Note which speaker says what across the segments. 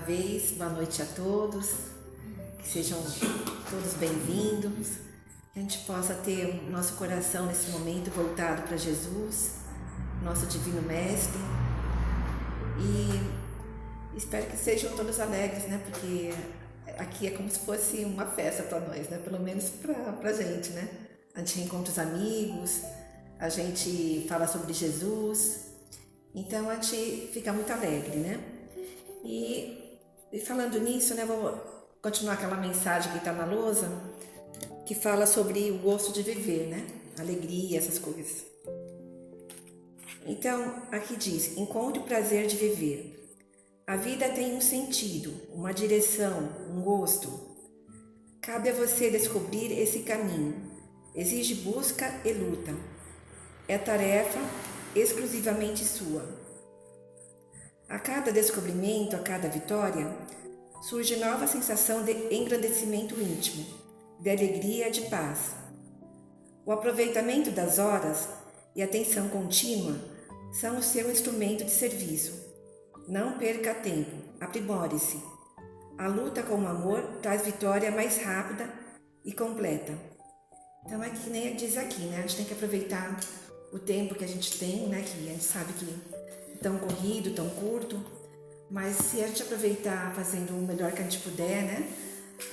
Speaker 1: vez, boa noite a todos, que sejam todos bem-vindos, que a gente possa ter o nosso coração nesse momento voltado para Jesus, nosso Divino Mestre, e espero que sejam todos alegres, né? Porque aqui é como se fosse uma festa para nós, né? Pelo menos para a gente, né? A gente reencontra os amigos, a gente fala sobre Jesus, então a gente fica muito alegre, né? E falando nisso, né, vou continuar aquela mensagem que está na lousa, que fala sobre o gosto de viver, né? Alegria, essas coisas. Então, aqui diz: encontre o prazer de viver. A vida tem um sentido, uma direção, um gosto. Cabe a você descobrir esse caminho. Exige busca e luta. É tarefa exclusivamente sua. A cada descobrimento, a cada vitória, surge nova sensação de engrandecimento íntimo, de alegria, de paz. O aproveitamento das horas e a atenção contínua são o seu instrumento de serviço. Não perca tempo, aprimore-se. A luta com o amor traz vitória mais rápida e completa. Então é que nem diz aqui, né? A gente tem que aproveitar o tempo que a gente tem, né? Que a gente sabe que tão corrido, tão curto, mas se a gente aproveitar fazendo o melhor que a gente puder, né,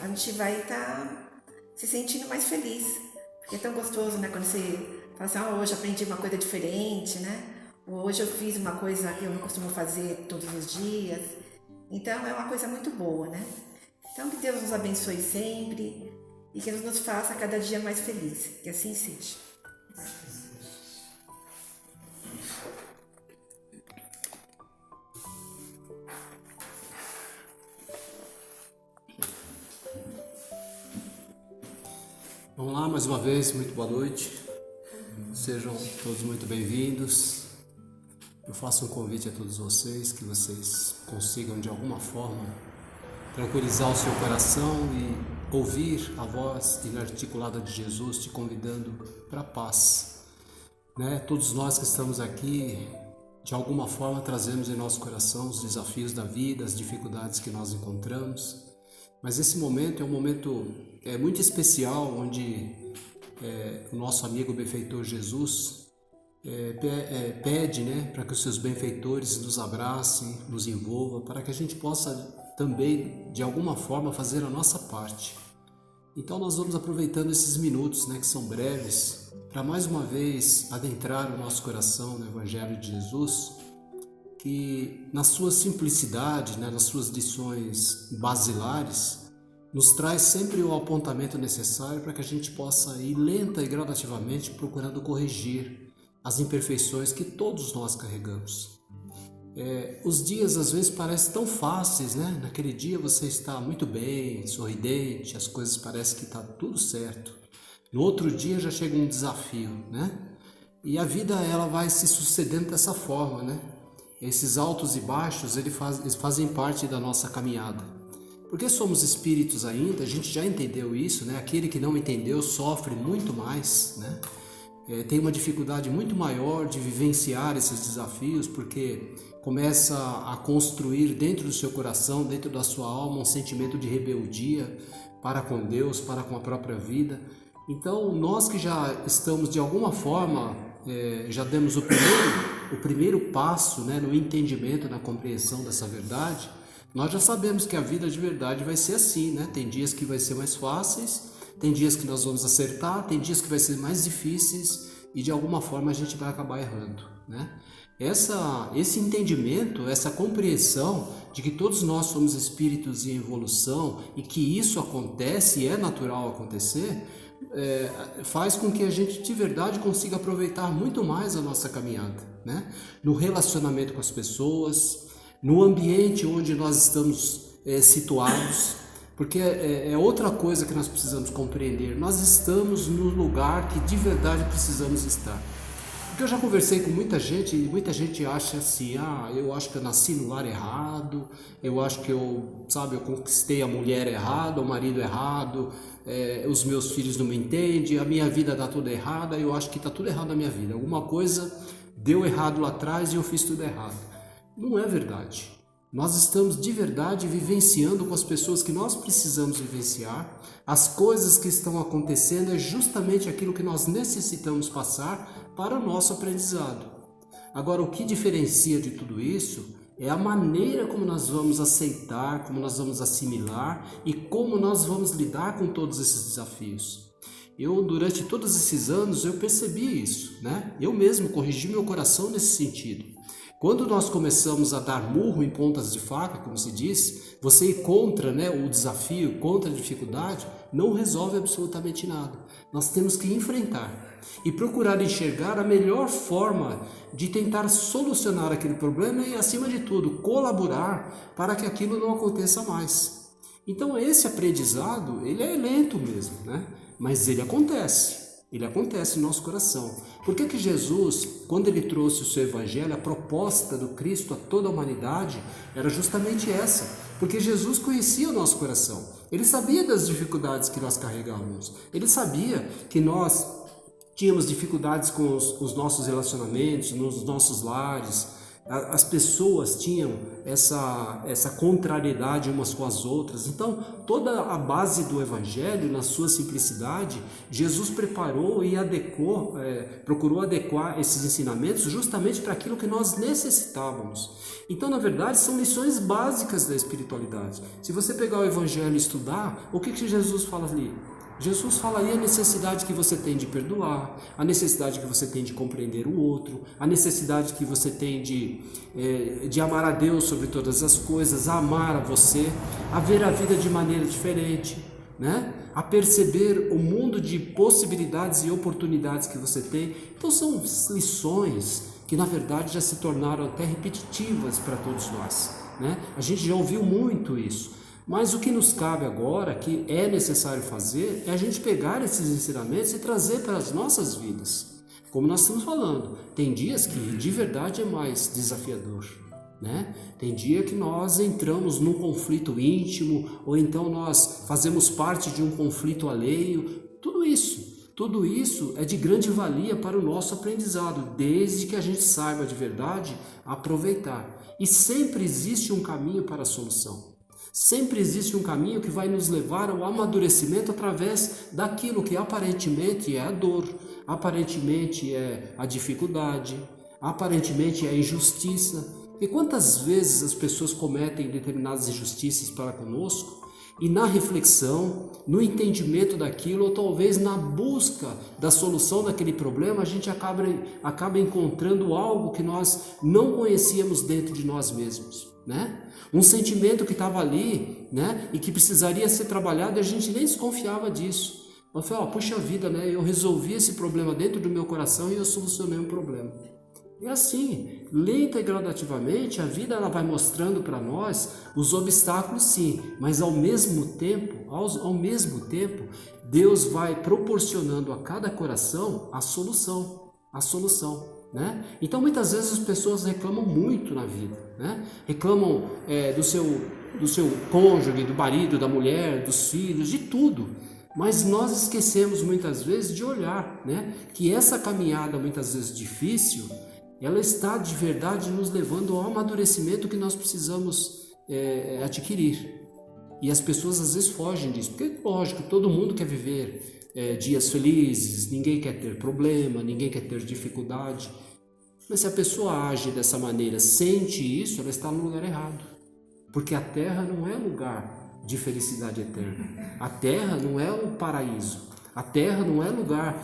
Speaker 1: a gente vai estar se sentindo mais feliz, porque é tão gostoso, né, quando você fala assim, hoje aprendi uma coisa diferente, né, ou hoje eu fiz uma coisa que eu não costumo fazer todos os dias, então é uma coisa muito boa, né. Então que Deus nos abençoe sempre e que nos faça cada dia mais feliz, que assim seja.
Speaker 2: Vamos lá, mais uma vez, muito boa noite, sejam todos muito bem-vindos. Eu faço um convite a todos vocês, que vocês consigam de alguma forma tranquilizar o seu coração e ouvir a voz inarticulada de Jesus te convidando para a paz, né? Todos nós que estamos aqui, de alguma forma trazemos em nosso coração os desafios da vida, as dificuldades que nós encontramos. Mas esse momento é um momento muito especial, onde o nosso amigo benfeitor Jesus pede, né, para que os seus benfeitores nos abracem, nos envolvam, para que a gente possa também, de alguma forma, fazer a nossa parte. Então nós vamos aproveitando esses minutos, né, que são breves, para mais uma vez adentrar o nosso coração no Evangelho de Jesus, que na sua simplicidade, né, nas suas lições basilares, nos traz sempre o apontamento necessário para que a gente possa ir lenta e gradativamente procurando corrigir as imperfeições que todos nós carregamos. Os dias às vezes parecem tão fáceis, né? Naquele dia você está muito bem, sorridente, as coisas parecem que está tudo certo. No outro dia já chega um desafio, né? E a vida ela vai se sucedendo dessa forma, né? Esses altos e baixos, eles fazem parte da nossa caminhada. Porque somos espíritos ainda, a gente já entendeu isso, né? Aquele que não entendeu sofre muito mais, né? Tem uma dificuldade muito maior de vivenciar esses desafios, porque começa a construir dentro do seu coração, dentro da sua alma, um sentimento de rebeldia para com Deus, para com a própria vida. Então, nós que já estamos de alguma forma, já demos o primeiro passo, né, no entendimento, na compreensão dessa verdade, nós já sabemos que a vida de verdade vai ser assim, né? Tem dias que vai ser mais fáceis, tem dias que nós vamos acertar, tem dias que vai ser mais difíceis e de alguma forma a gente vai acabar errando, né? Esse entendimento, essa compreensão de que todos nós somos espíritos em evolução e que isso acontece e é natural acontecer, faz com que a gente de verdade consiga aproveitar muito mais a nossa caminhada, né? No relacionamento com as pessoas, no ambiente onde nós estamos situados, porque é outra coisa que nós precisamos compreender. Nós estamos no lugar que de verdade precisamos estar. Porque eu já conversei com muita gente e muita gente acha assim, eu acho que eu nasci no lar errado, eu acho que eu conquistei a mulher errada, o marido errado, os meus filhos não me entendem, a minha vida está toda errada, eu acho que está tudo errado na minha vida. Alguma coisa deu errado lá atrás e eu fiz tudo errado. Não é verdade. Nós estamos de verdade vivenciando com as pessoas que nós precisamos vivenciar. As coisas que estão acontecendo é justamente aquilo que nós necessitamos passar para o nosso aprendizado. Agora, o que diferencia de tudo isso é a maneira como nós vamos aceitar, como nós vamos assimilar e como nós vamos lidar com todos esses desafios. Durante todos esses anos, eu percebi isso, né? Eu mesmo corrigi meu coração nesse sentido. Quando nós começamos a dar murro em pontas de faca, como se diz, você ir contra, né, o desafio, contra a dificuldade, não resolve absolutamente nada. Nós temos que enfrentar e procurar enxergar a melhor forma de tentar solucionar aquele problema e, acima de tudo, colaborar para que aquilo não aconteça mais. Então, esse aprendizado, ele é lento mesmo, né? Mas ele acontece. Ele acontece no nosso coração. Por que Jesus, quando ele trouxe o seu evangelho, a proposta do Cristo a toda a humanidade era justamente essa? Porque Jesus conhecia o nosso coração. Ele sabia das dificuldades que nós carregávamos. Ele sabia que nós tínhamos dificuldades com os nossos relacionamentos, nos nossos lares. As pessoas tinham essa contrariedade umas com as outras. Então, toda a base do Evangelho, na sua simplicidade, Jesus preparou e procurou adequar esses ensinamentos justamente para aquilo que nós necessitávamos. Então, na verdade, são lições básicas da espiritualidade. Se você pegar o Evangelho e estudar, o que Jesus fala ali? Jesus fala aí a necessidade que você tem de perdoar, a necessidade que você tem de compreender o outro, a necessidade que você tem de amar a Deus sobre todas as coisas, a amar a você, a ver a vida de maneira diferente, né? A perceber o mundo de possibilidades e oportunidades que você tem. Então são lições que na verdade já se tornaram até repetitivas para todos nós, né? A gente já ouviu muito isso. Mas o que nos cabe agora, que é necessário fazer, é a gente pegar esses ensinamentos e trazer para as nossas vidas. Como nós estamos falando, tem dias que de verdade é mais desafiador, né? Tem dia que nós entramos num conflito íntimo, ou então nós fazemos parte de um conflito alheio. Tudo isso é de grande valia para o nosso aprendizado, desde que a gente saiba de verdade aproveitar. E sempre existe um caminho para a solução. Sempre existe um caminho que vai nos levar ao amadurecimento através daquilo que aparentemente é a dor, aparentemente é a dificuldade, aparentemente é a injustiça. E quantas vezes as pessoas cometem determinadas injustiças para conosco e na reflexão, no entendimento daquilo, ou talvez na busca da solução daquele problema, a gente acaba encontrando algo que nós não conhecíamos dentro de nós mesmos, né? Um sentimento que estava ali, né? E que precisaria ser trabalhado, e a gente nem desconfiava disso. Eu falei, puxa vida, né? Eu resolvi esse problema dentro do meu coração e eu solucionei um problema. E assim, lenta e gradativamente, a vida ela vai mostrando para nós os obstáculos, sim, mas ao mesmo tempo, Deus vai proporcionando a cada coração a solução, né? Então muitas vezes as pessoas reclamam muito na vida, né? Reclamam do seu cônjuge, do marido, da mulher, dos filhos, de tudo. Mas nós esquecemos muitas vezes de olhar, né? Que essa caminhada muitas vezes difícil, ela está de verdade nos levando ao amadurecimento que nós precisamos adquirir. E as pessoas às vezes fogem disso, porque lógico, todo mundo quer viver dias felizes, ninguém quer ter problema, ninguém quer ter dificuldade. Mas se a pessoa age dessa maneira, sente isso, ela está no lugar errado. Porque a terra não é lugar de felicidade eterna. A terra não é um paraíso. A terra não é lugar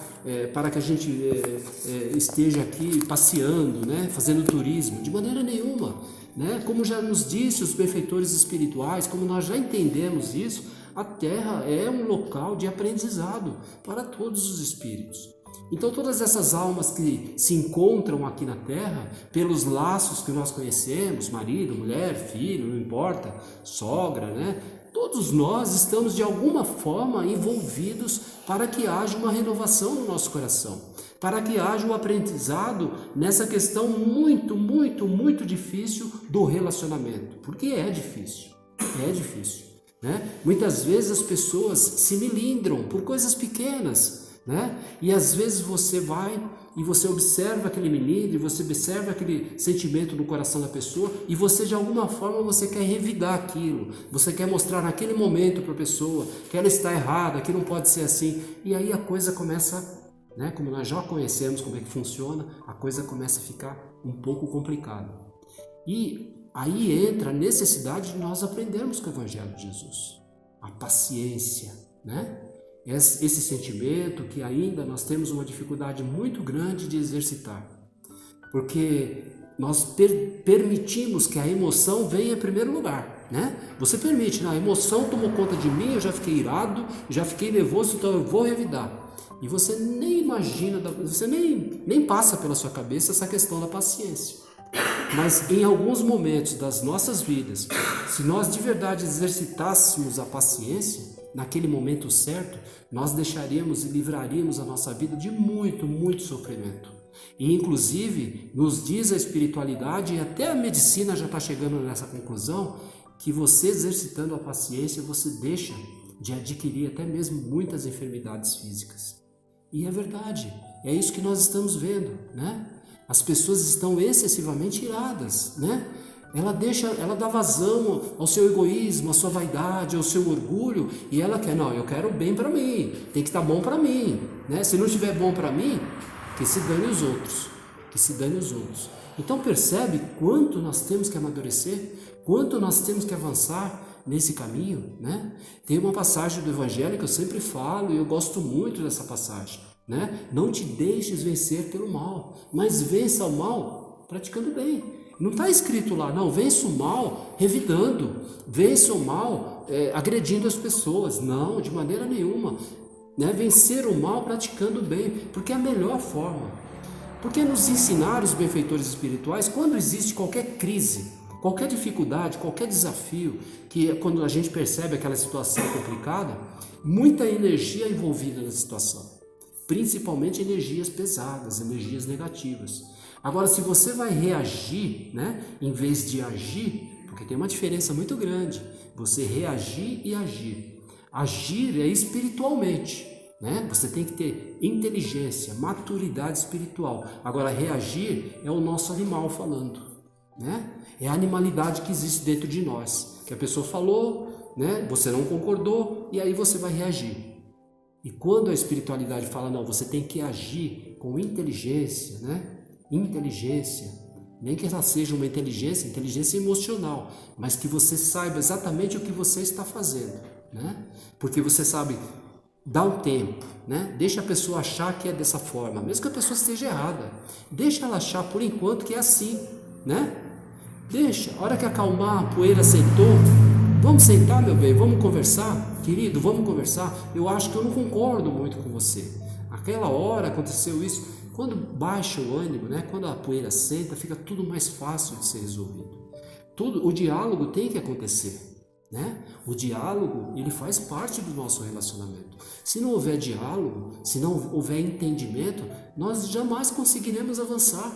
Speaker 2: para que a gente esteja aqui passeando, né, fazendo turismo, de maneira nenhuma, né? Como já nos disse os benfeitores espirituais, como nós já entendemos isso, a terra é um local de aprendizado para todos os espíritos. Então todas essas almas que se encontram aqui na terra, pelos laços que nós conhecemos, marido, mulher, filho, não importa, sogra, né? Todos nós estamos de alguma forma envolvidos para que haja uma renovação no nosso coração, para que haja um aprendizado nessa questão muito, muito, muito difícil do relacionamento, porque é difícil, né? Muitas vezes as pessoas se melindram por coisas pequenas, né? E às vezes você vai e você observa aquele milímetro, você observa aquele sentimento no coração da pessoa e você de alguma forma você quer revidar aquilo, você quer mostrar naquele momento para a pessoa que ela está errada, que não pode ser assim, e aí a coisa começa, né? Como nós já conhecemos como é que funciona, a coisa começa a ficar um pouco complicada. E aí entra a necessidade de nós aprendermos com o Evangelho de Jesus, a paciência, né? Esse sentimento que ainda nós temos uma dificuldade muito grande de exercitar, porque nós permitimos que a emoção venha em primeiro lugar, né? Você permite, a emoção tomou conta de mim, eu já fiquei irado, já fiquei nervoso, então eu vou revidar. E você nem imagina, você nem passa pela sua cabeça essa questão da paciência. Mas em alguns momentos das nossas vidas, se nós de verdade exercitássemos a paciência, naquele momento certo, nós deixaríamos e livraríamos a nossa vida de muito, muito sofrimento. E inclusive nos diz a espiritualidade e até a medicina já está chegando nessa conclusão, que você exercitando a paciência, você deixa de adquirir até mesmo muitas enfermidades físicas. E é verdade, é isso que nós estamos vendo, né? As pessoas estão excessivamente iradas, né? Ela dá vazão ao seu egoísmo, à sua vaidade, ao seu orgulho, e ela quer, não, eu quero bem para mim, tem que estar bom para mim, né? Se não estiver bom para mim, que se dane os outros, que se dane os outros. Então percebe quanto nós temos que amadurecer, quanto nós temos que avançar nesse caminho, né? Tem uma passagem do Evangelho que eu sempre falo e eu gosto muito dessa passagem, né? Não te deixes vencer pelo mal, mas vença o mal praticando bem. Não está escrito lá, não, vença o mal revidando, vença o mal agredindo as pessoas. Não, de maneira nenhuma, né? Vencer o mal praticando bem, porque é a melhor forma. Porque nos ensinaram os benfeitores espirituais, quando existe qualquer crise, qualquer dificuldade, qualquer desafio, que quando a gente percebe aquela situação complicada, muita energia envolvida na situação, principalmente energias pesadas, energias negativas. Agora, se você vai reagir, né, em vez de agir, porque tem uma diferença muito grande, você reagir e agir. Agir é espiritualmente, né? Você tem que ter inteligência, maturidade espiritual. Agora, reagir é o nosso animal falando, né? É a animalidade que existe dentro de nós, que a pessoa falou, né? Você não concordou e aí você vai reagir. E quando a espiritualidade fala, não, você tem que agir com inteligência, né? Inteligência, nem que ela seja uma inteligência emocional, mas que você saiba exatamente o que você está fazendo, né? Porque você sabe, dá um tempo, né? Deixa a pessoa achar que é dessa forma, mesmo que a pessoa esteja errada, deixa ela achar por enquanto que é assim, né? Deixa, a hora que acalmar, a poeira sentou, vamos sentar, meu bem, vamos conversar, querido, vamos conversar. Eu acho que eu não concordo muito com você. Aquela hora aconteceu isso. Quando baixa o ânimo, né? Quando a poeira senta, fica tudo mais fácil de ser resolvido. O diálogo tem que acontecer, né? O diálogo, ele faz parte do nosso relacionamento. Se não houver diálogo, se não houver entendimento, nós jamais conseguiremos avançar.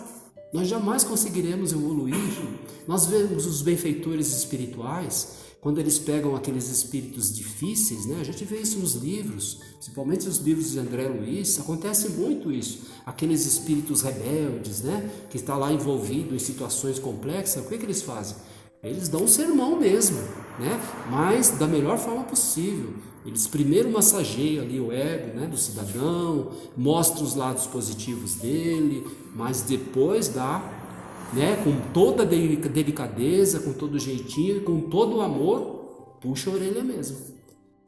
Speaker 2: Nós jamais conseguiremos evoluir. Nós vemos os benfeitores espirituais, quando eles pegam aqueles espíritos difíceis, né? A gente vê isso nos livros, principalmente os livros de André Luiz, acontece muito isso. Aqueles espíritos rebeldes, né? Que está lá envolvido em situações complexas, o que eles fazem? Eles dão um sermão mesmo, né? Mas da melhor forma possível. Eles primeiro massageiam ali o ego, né, do cidadão, mostram os lados positivos dele, mas depois dá, né, com toda a delicadeza, com todo o jeitinho, com todo o amor, puxa a orelha mesmo.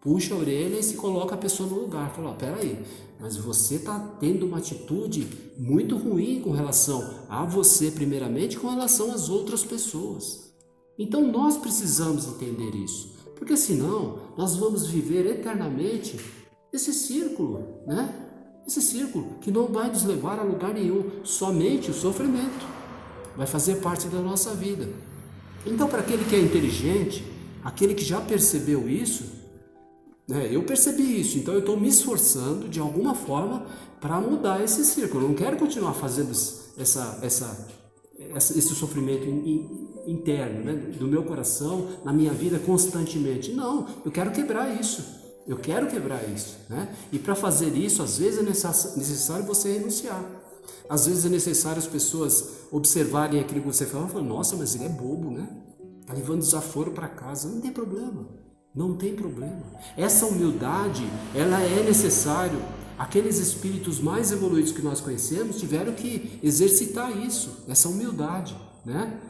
Speaker 2: Puxa a orelha e se coloca a pessoa no lugar. Fala, peraí, mas você está tendo uma atitude muito ruim com relação a você primeiramente, com relação às outras pessoas. Então nós precisamos entender isso, porque senão nós vamos viver eternamente esse círculo, né? Esse círculo que não vai nos levar a lugar nenhum, somente o sofrimento vai fazer parte da nossa vida. Então, para aquele que é inteligente, aquele que já percebeu isso, né? Eu percebi isso, então eu estou me esforçando de alguma forma para mudar esse círculo. Eu não quero continuar fazendo esse sofrimento interno, né, do meu coração, na minha vida constantemente. Não, eu quero quebrar isso. Eu quero quebrar isso, né? E para fazer isso, às vezes é necessário você renunciar. Às vezes é necessário as pessoas observarem aquilo que você fala e falar, nossa, mas ele é bobo, né? Está levando desaforo para casa. Não tem problema, não tem problema. Essa humildade, ela é necessária. Aqueles espíritos mais evoluídos que nós conhecemos tiveram que exercitar isso, essa humildade, né?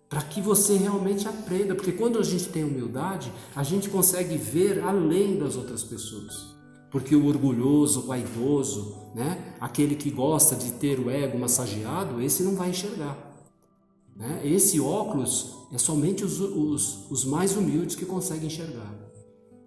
Speaker 2: Para que você realmente aprenda, porque quando a gente tem humildade, a gente consegue ver além das outras pessoas. Porque o orgulhoso, o vaidoso, né? Aquele que gosta de ter o ego massageado, esse não vai enxergar, né? Esse óculos é somente os mais humildes que conseguem enxergar.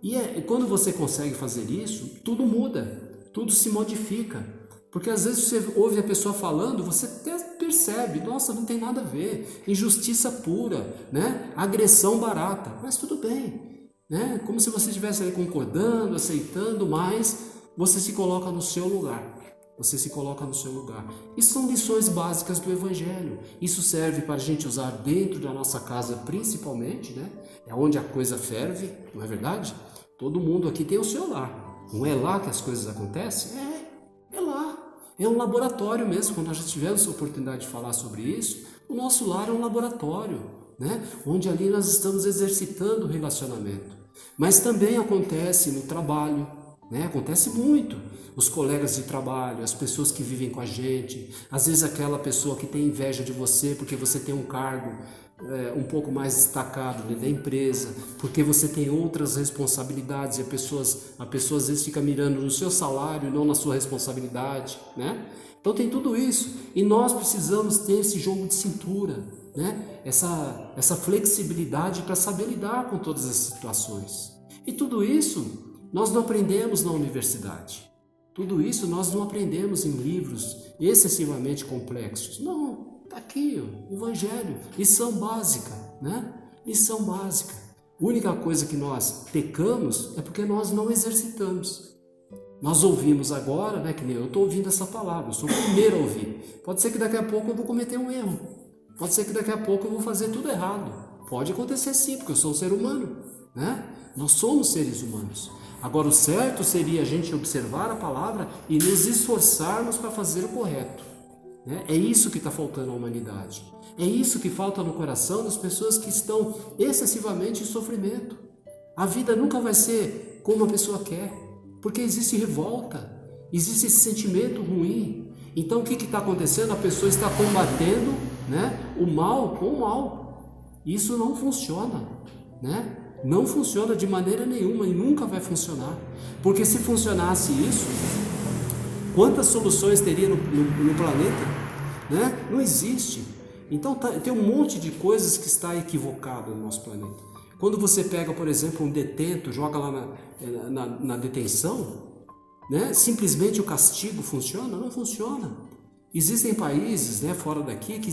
Speaker 2: E quando você consegue fazer isso, tudo muda, tudo se modifica. Porque às vezes você ouve a pessoa falando, você até percebe, nossa, não tem nada a ver, injustiça pura, né? Agressão barata, mas tudo bem, né? Como se você estivesse ali concordando, aceitando, mas você se coloca no seu lugar. Você se coloca no seu lugar. Isso são lições básicas do Evangelho. Isso serve para a gente usar dentro da nossa casa principalmente, né? É onde a coisa ferve, não é verdade? Todo mundo aqui tem o seu lar. Não é lá que as coisas acontecem? É lá. É um laboratório mesmo. Quando nós já tivemos a oportunidade de falar sobre isso, o nosso lar é um laboratório, né? Onde ali nós estamos exercitando o relacionamento. Mas também acontece no trabalho, né? Acontece muito. Os colegas de trabalho, as pessoas que vivem com a gente, às vezes aquela pessoa que tem inveja de você porque você tem um cargo um pouco mais destacado dentro da empresa, porque você tem outras responsabilidades e a pessoa às vezes fica mirando no seu salário e não na sua responsabilidade, né? Então tem tudo isso e nós precisamos ter esse jogo de cintura, né? Essa flexibilidade para saber lidar com todas as situações. E tudo isso nós não aprendemos na universidade. Tudo isso nós não aprendemos em livros excessivamente complexos. Não, está aqui, o Evangelho, lição básica, né? Lição básica. A única coisa que nós pecamos é porque nós não exercitamos. Nós ouvimos agora, né? Que nem eu estou ouvindo essa palavra, eu sou o primeiro a ouvir. Pode ser que daqui a pouco eu vou cometer um erro. Pode ser que daqui a pouco eu vou fazer tudo errado. Pode acontecer sim, porque eu sou um ser humano, né? Nós somos seres humanos. Agora, o certo seria a gente observar a palavra e nos esforçarmos para fazer o correto, né? É isso que está faltando à humanidade. É isso que falta no coração das pessoas que estão excessivamente em sofrimento. A vida nunca vai ser como a pessoa quer, porque existe revolta, existe esse sentimento ruim. Então, o que está acontecendo? A pessoa está combatendo, né, o mal com o mal. Isso não funciona, né? Não funciona de maneira nenhuma e nunca vai funcionar. Porque se funcionasse isso, quantas soluções teria no planeta? Né? Não existe. Então tem um monte de coisas que está equivocado no nosso planeta. Quando você pega, por exemplo, um detento, joga lá na detenção, né? Simplesmente o castigo funciona? Não funciona. Existem países, né, fora daqui que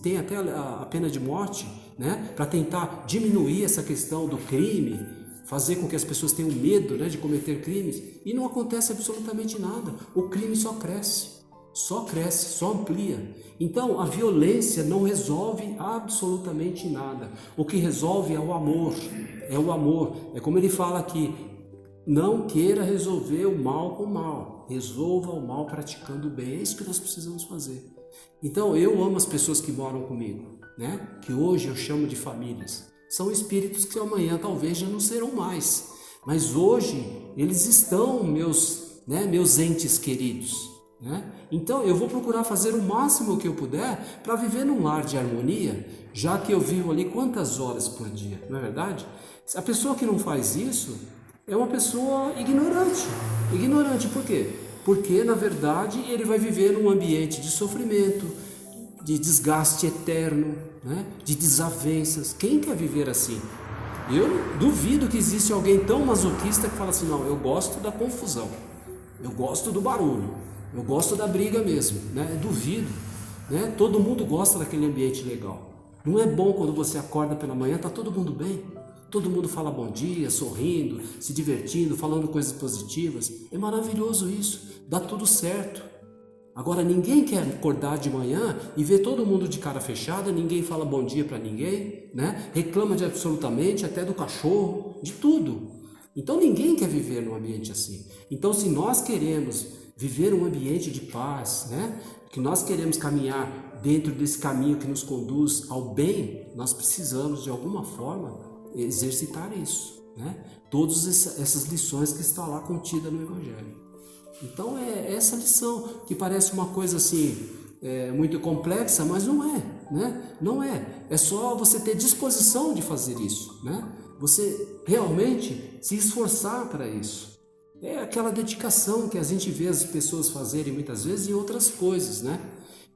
Speaker 2: tem até a pena de morte, né, para tentar diminuir essa questão do crime, fazer com que as pessoas tenham medo, né, de cometer crimes, e não acontece absolutamente nada. O crime só cresce, só amplia. Então a violência não resolve absolutamente nada. O que resolve é o amor, É como ele fala aqui, não queira resolver o mal com o mal, resolva o mal praticando o bem. É isso que nós precisamos fazer. Então eu amo as pessoas que moram comigo, né? Que hoje eu chamo de famílias. São espíritos que amanhã talvez já não serão mais, mas hoje eles estão meus entes queridos, né? Então eu vou procurar fazer o máximo que eu puder para viver num lar de harmonia, já que eu vivo ali quantas horas por dia, não é verdade? A pessoa que não faz isso é uma pessoa ignorante. Ignorante por quê? Porque, na verdade, ele vai viver num ambiente de sofrimento, de desgaste eterno, né? De desavenças. Quem quer viver assim? Eu duvido que existe alguém tão masoquista que fala assim, não, eu gosto da confusão, eu gosto do barulho, eu gosto da briga mesmo, né? Eu duvido, né? Todo mundo gosta daquele ambiente legal. Não é bom quando você acorda pela manhã, está todo mundo bem? Todo mundo fala bom dia, sorrindo, se divertindo, falando coisas positivas. É maravilhoso isso, dá tudo certo. Agora ninguém quer acordar de manhã e ver todo mundo de cara fechada, ninguém fala bom dia para ninguém, né? Reclama de absolutamente, até do cachorro, de tudo. Então ninguém quer viver num ambiente assim. Então se nós queremos viver um ambiente de paz, né? Que nós queremos caminhar dentro desse caminho que nos conduz ao bem, nós precisamos de alguma forma exercitar isso, né? Todas essas lições que estão lá contidas no Evangelho. Então é essa lição que parece uma coisa assim muito complexa, mas não é, né? Não é. É só você ter disposição de fazer isso, né? Você realmente se esforçar para isso. É aquela dedicação que a gente vê as pessoas fazerem muitas vezes em outras coisas, né?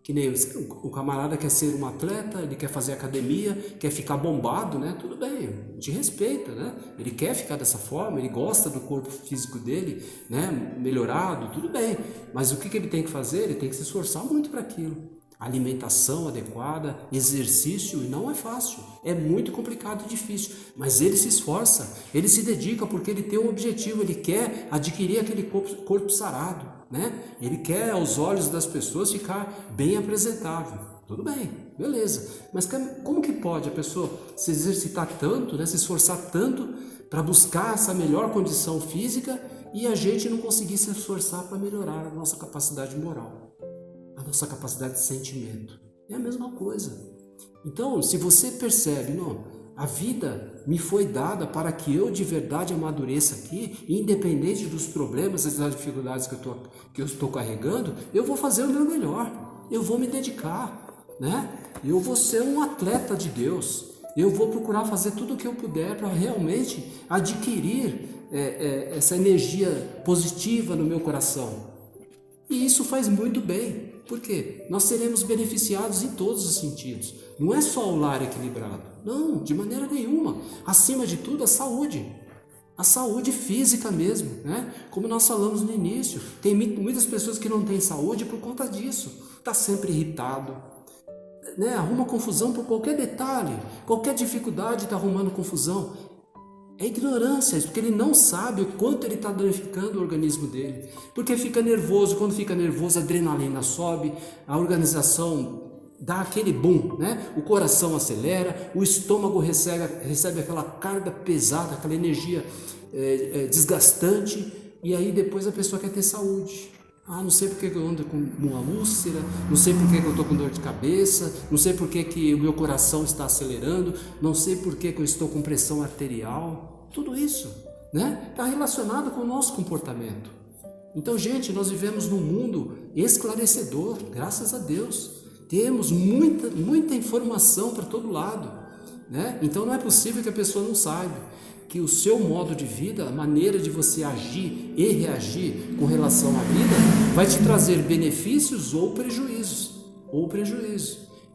Speaker 2: Que nem o camarada quer ser um atleta, ele quer fazer academia, quer ficar bombado, né? Tudo bem, a gente respeita, né? Ele quer ficar dessa forma, ele gosta do corpo físico dele, né? Melhorado, tudo bem. Mas o que ele tem que fazer? Ele tem que se esforçar muito para aquilo. Alimentação adequada, exercício, e não é fácil, é muito complicado e difícil, mas ele se esforça, ele se dedica porque ele tem um objetivo, ele quer adquirir aquele corpo sarado, né? Ele quer aos olhos das pessoas ficar bem apresentável. Tudo bem, beleza, mas como que pode a pessoa se exercitar tanto, né? Se esforçar tanto para buscar essa melhor condição física e a gente não conseguir se esforçar para melhorar a nossa capacidade moral? A nossa capacidade de sentimento. É a mesma coisa. Então, se você percebe, não, a vida me foi dada para que eu de verdade amadureça aqui, independente dos problemas, das dificuldades que eu estou carregando, eu vou fazer o meu melhor, eu vou me dedicar, né? Eu vou ser um atleta de Deus, eu vou procurar fazer tudo o que eu puder para realmente adquirir essa energia positiva no meu coração. E isso faz muito bem. Por quê? Nós seremos beneficiados em todos os sentidos. Não é só o lar equilibrado. Não, de maneira nenhuma. Acima de tudo, a saúde. A saúde física mesmo, né? Como nós falamos no início. Tem muitas pessoas que não têm saúde por conta disso. Está sempre irritado, né? Arruma confusão por qualquer detalhe. Qualquer dificuldade está arrumando confusão. É ignorância, porque ele não sabe o quanto ele está danificando o organismo dele. Porque fica nervoso, quando fica nervoso a adrenalina sobe, a organização dá aquele boom, né? O coração acelera, o estômago recebe aquela carga pesada, aquela energia desgastante, e aí depois a pessoa quer ter saúde. Ah, não sei porque eu ando com uma úlcera, não sei porque eu estou com dor de cabeça, não sei porque que o meu coração está acelerando, não sei porque que eu estou com pressão arterial. Tudo isso, né? Está relacionado com o nosso comportamento. Então, gente, nós vivemos num mundo esclarecedor, graças a Deus. Temos muita informação para todo lado, né? Então não é possível que a pessoa não saiba que o seu modo de vida, a maneira de você agir e reagir com relação à vida, vai te trazer benefícios ou prejuízos.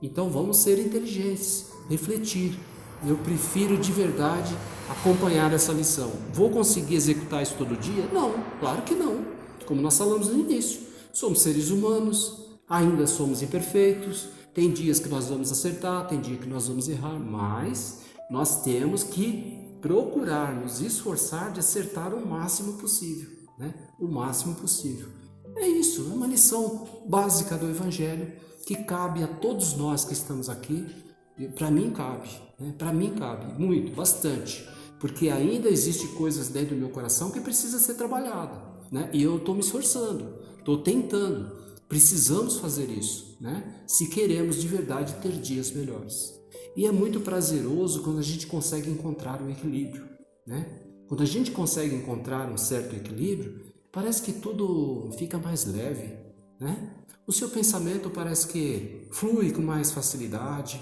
Speaker 2: Então vamos ser inteligentes, refletir. Eu prefiro de verdade acompanhar essa lição. Vou conseguir executar isso todo dia? Não, claro que não. Como nós falamos no início, somos seres humanos, ainda somos imperfeitos, tem dias que nós vamos acertar, tem dia que nós vamos errar, mas nós temos que procurar nos esforçar de acertar o máximo possível, né? O máximo possível. É isso, é uma lição básica do Evangelho que cabe a todos nós que estamos aqui. Para mim cabe, né? Para mim cabe muito, bastante, porque ainda existem coisas dentro do meu coração que precisa ser trabalhada, né? E eu estou me esforçando, estou tentando. Precisamos fazer isso, né? Se queremos de verdade ter dias melhores. E é muito prazeroso quando a gente consegue encontrar um equilíbrio, né? Quando a gente consegue encontrar um certo equilíbrio, parece que tudo fica mais leve, né? O seu pensamento parece que flui com mais facilidade.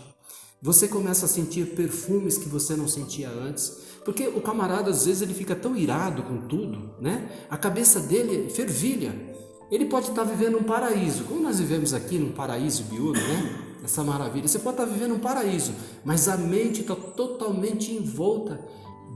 Speaker 2: Você começa a sentir perfumes que você não sentia antes. Porque o camarada, às vezes, ele fica tão irado com tudo, né? A cabeça dele fervilha. Ele pode estar vivendo um paraíso, como nós vivemos aqui num paraíso biúdo, né? Essa maravilha. Você pode estar vivendo um paraíso, mas a mente está totalmente envolta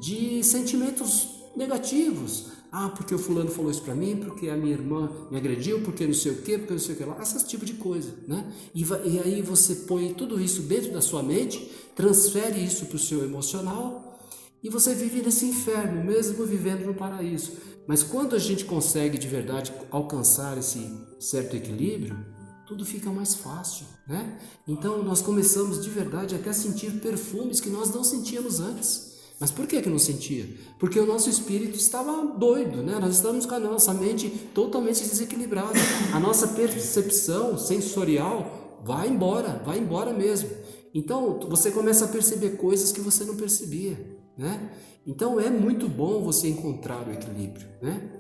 Speaker 2: de sentimentos negativos. Ah, porque o fulano falou isso para mim, porque a minha irmã me agrediu, porque não sei o quê, porque não sei o que lá. Esse tipo de coisa, né? E aí você põe tudo isso dentro da sua mente, transfere isso para o seu emocional e você vive nesse inferno, mesmo vivendo no paraíso. Mas quando a gente consegue de verdade alcançar esse certo equilíbrio, tudo fica mais fácil, né? Então nós começamos de verdade até a sentir perfumes que nós não sentíamos antes. Mas por que não sentia? Porque o nosso espírito estava doido, né? Nós estamos com a nossa mente totalmente desequilibrada. A nossa percepção sensorial vai embora mesmo. Então você começa a perceber coisas que você não percebia, né? Então é muito bom você encontrar o equilíbrio, né?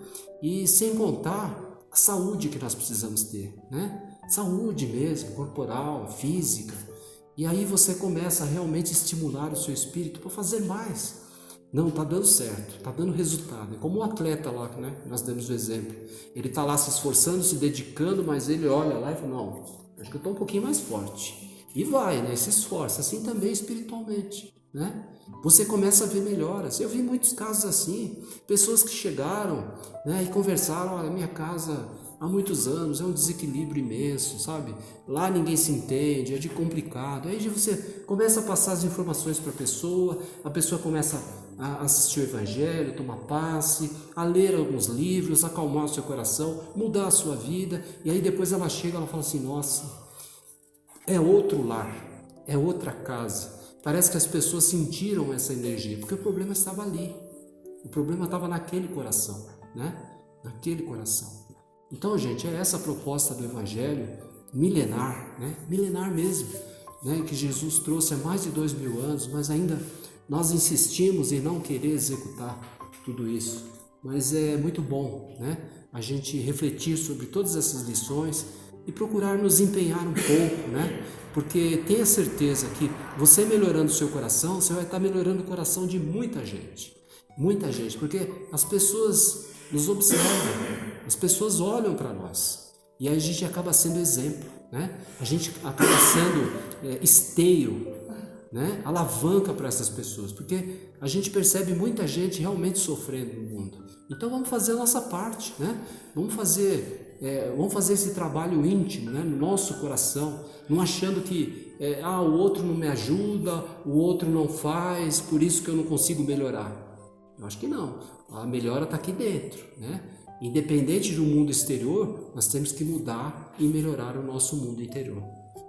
Speaker 2: E sem contar a saúde que nós precisamos ter, né? Saúde mesmo, corporal, física. E aí você começa a realmente estimular o seu espírito para fazer mais. Não, está dando certo, está dando resultado. É como um atleta lá, né? Nós demos o exemplo. Ele está lá se esforçando, se dedicando, mas ele olha lá e fala, não, acho que eu estou um pouquinho mais forte. E vai, né? Se esforça. Assim também espiritualmente, né? Você começa a ver melhoras. Eu vi muitos casos assim. Pessoas que chegaram, né, e conversaram, olha, minha casa há muitos anos, é um desequilíbrio imenso, sabe? Lá ninguém se entende, é de complicado. Aí você começa a passar as informações para a pessoa começa a assistir o evangelho, tomar passe, a ler alguns livros, acalmar o seu coração, mudar a sua vida, e aí depois ela chega, ela fala assim, nossa, é outro lar, é outra casa. Parece que as pessoas sentiram essa energia, porque o problema estava ali, o problema estava naquele coração, né? Naquele coração. Então, gente, é essa a proposta do Evangelho milenar, né? Milenar mesmo, né? Que Jesus trouxe há mais de 2000 anos, mas ainda nós insistimos em não querer executar tudo isso. Mas é muito bom, né? A gente refletir sobre todas essas lições e procurar nos empenhar um pouco, né? Porque tenha certeza que você melhorando o seu coração, você vai estar melhorando o coração de muita gente, porque as pessoas nos observam, as pessoas olham para nós e aí a gente acaba sendo exemplo, né? A gente acaba sendo esteio, né? Alavanca para essas pessoas, porque a gente percebe muita gente realmente sofrendo no mundo. Então vamos fazer a nossa parte, né? Vamos fazer esse trabalho íntimo, né? No nosso coração, não achando que o outro não me ajuda, o outro não faz, por isso que eu não consigo melhorar. Eu acho que não. A melhora está aqui dentro, né? Independente do mundo exterior, nós temos que mudar e melhorar o nosso mundo interior.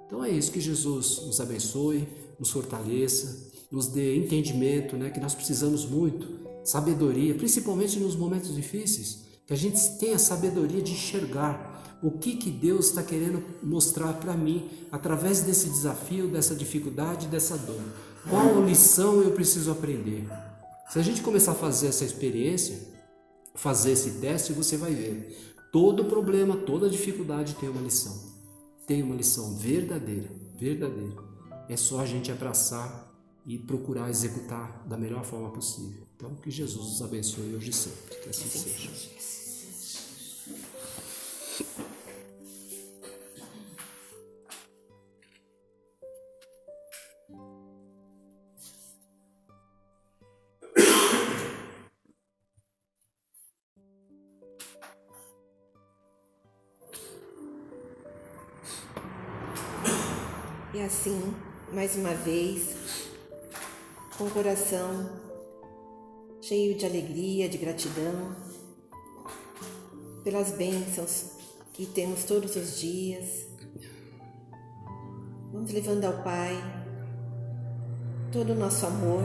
Speaker 2: Então é isso, que Jesus nos abençoe, nos fortaleça, nos dê entendimento, né? Que nós precisamos muito, sabedoria, principalmente nos momentos difíceis, que a gente tenha sabedoria de enxergar o que Deus está querendo mostrar para mim através desse desafio, dessa dificuldade, dessa dor. Qual lição eu preciso aprender? Se a gente começar a fazer essa experiência, fazer esse teste, você vai ver. Todo problema, toda dificuldade tem uma lição. Tem uma lição verdadeira, verdadeira. É só a gente abraçar e procurar executar da melhor forma possível. Então, que Jesus nos abençoe hoje e sempre. Que assim seja.
Speaker 1: E assim, mais uma vez, com o coração cheio de alegria, de gratidão, pelas bênçãos que temos todos os dias, vamos levando ao Pai todo o nosso amor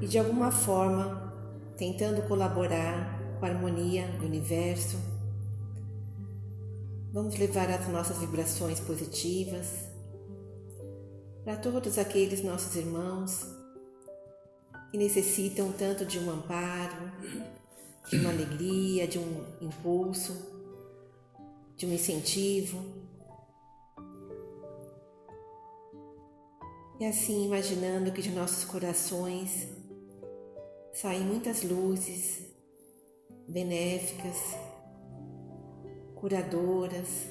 Speaker 1: e de alguma forma tentando colaborar com a harmonia do universo. Vamos levar as nossas vibrações positivas para todos aqueles nossos irmãos que necessitam tanto de um amparo, de uma alegria, de um impulso, de um incentivo. E assim, imaginando que de nossos corações saem muitas luzes benéficas, curadoras.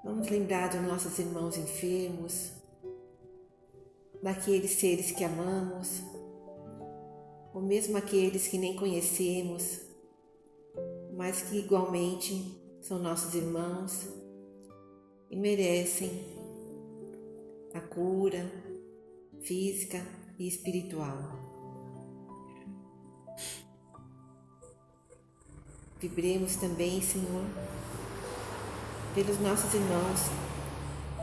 Speaker 1: Vamos lembrar dos nossos irmãos enfermos, daqueles seres que amamos, ou mesmo aqueles que nem conhecemos, mas que igualmente são nossos irmãos e merecem a cura física e espiritual. Vibremos também, Senhor, pelos nossos irmãos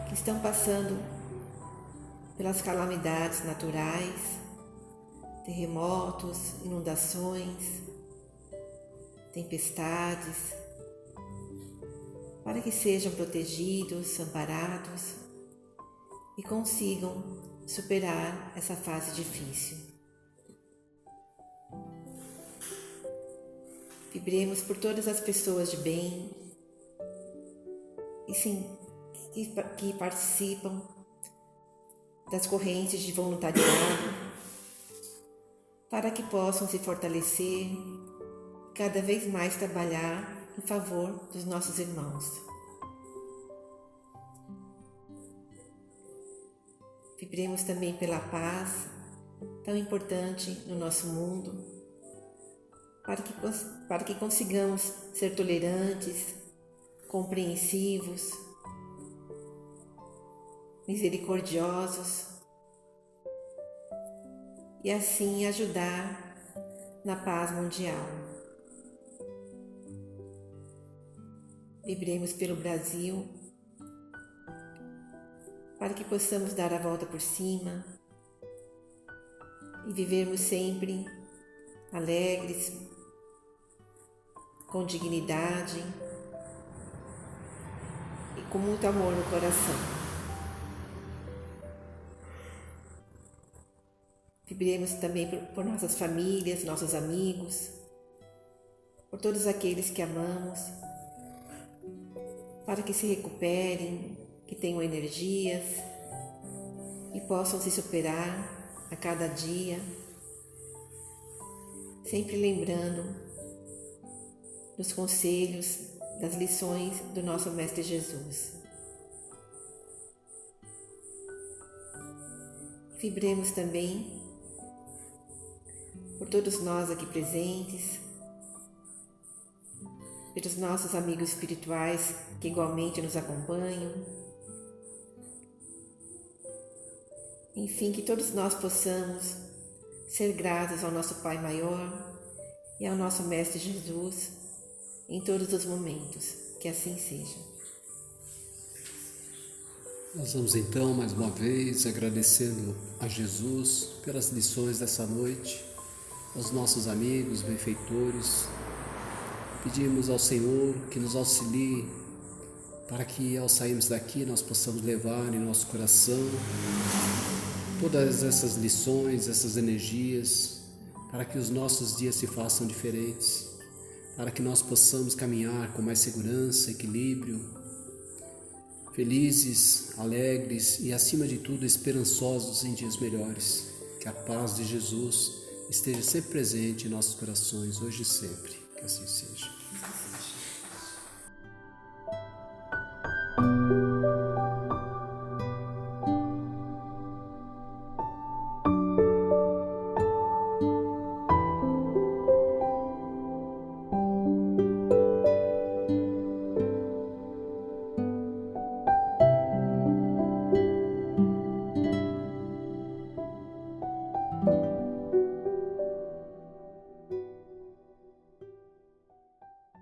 Speaker 1: que estão passando pelas calamidades naturais, terremotos, inundações, tempestades, para que sejam protegidos, amparados e consigam superar essa fase difícil. Vibremos por todas as pessoas de bem que participam das correntes de voluntariado, para que possam se fortalecer e cada vez mais trabalhar em favor dos nossos irmãos. Vibremos também pela paz, tão importante no nosso mundo, para que consigamos ser tolerantes, compreensivos, misericordiosos e assim ajudar na paz mundial. Vibremos pelo Brasil, para que possamos dar a volta por cima e vivermos sempre alegres, com dignidade e com muito amor no coração. Vibremos também por nossas famílias, nossos amigos, por todos aqueles que amamos, para que se recuperem, que tenham energias e possam se superar a cada dia, sempre lembrando dos conselhos, das lições do nosso Mestre Jesus. Vibremos também por todos nós aqui presentes, pelos nossos amigos espirituais que igualmente nos acompanham. Enfim, que todos nós possamos ser gratos ao nosso Pai Maior e ao nosso Mestre Jesus em todos os momentos. Que assim seja.
Speaker 2: Nós vamos então, mais uma vez, agradecendo a Jesus pelas lições dessa noite, aos nossos amigos, benfeitores. Pedimos ao Senhor que nos auxilie para que, ao sairmos daqui, nós possamos levar em nosso coração todas essas lições, essas energias, para que os nossos dias se façam diferentes, para que nós possamos caminhar com mais segurança, equilíbrio, felizes, alegres e, acima de tudo, esperançosos em dias melhores. Que a paz de Jesus esteja sempre presente em nossos corações, hoje e sempre. Que assim seja.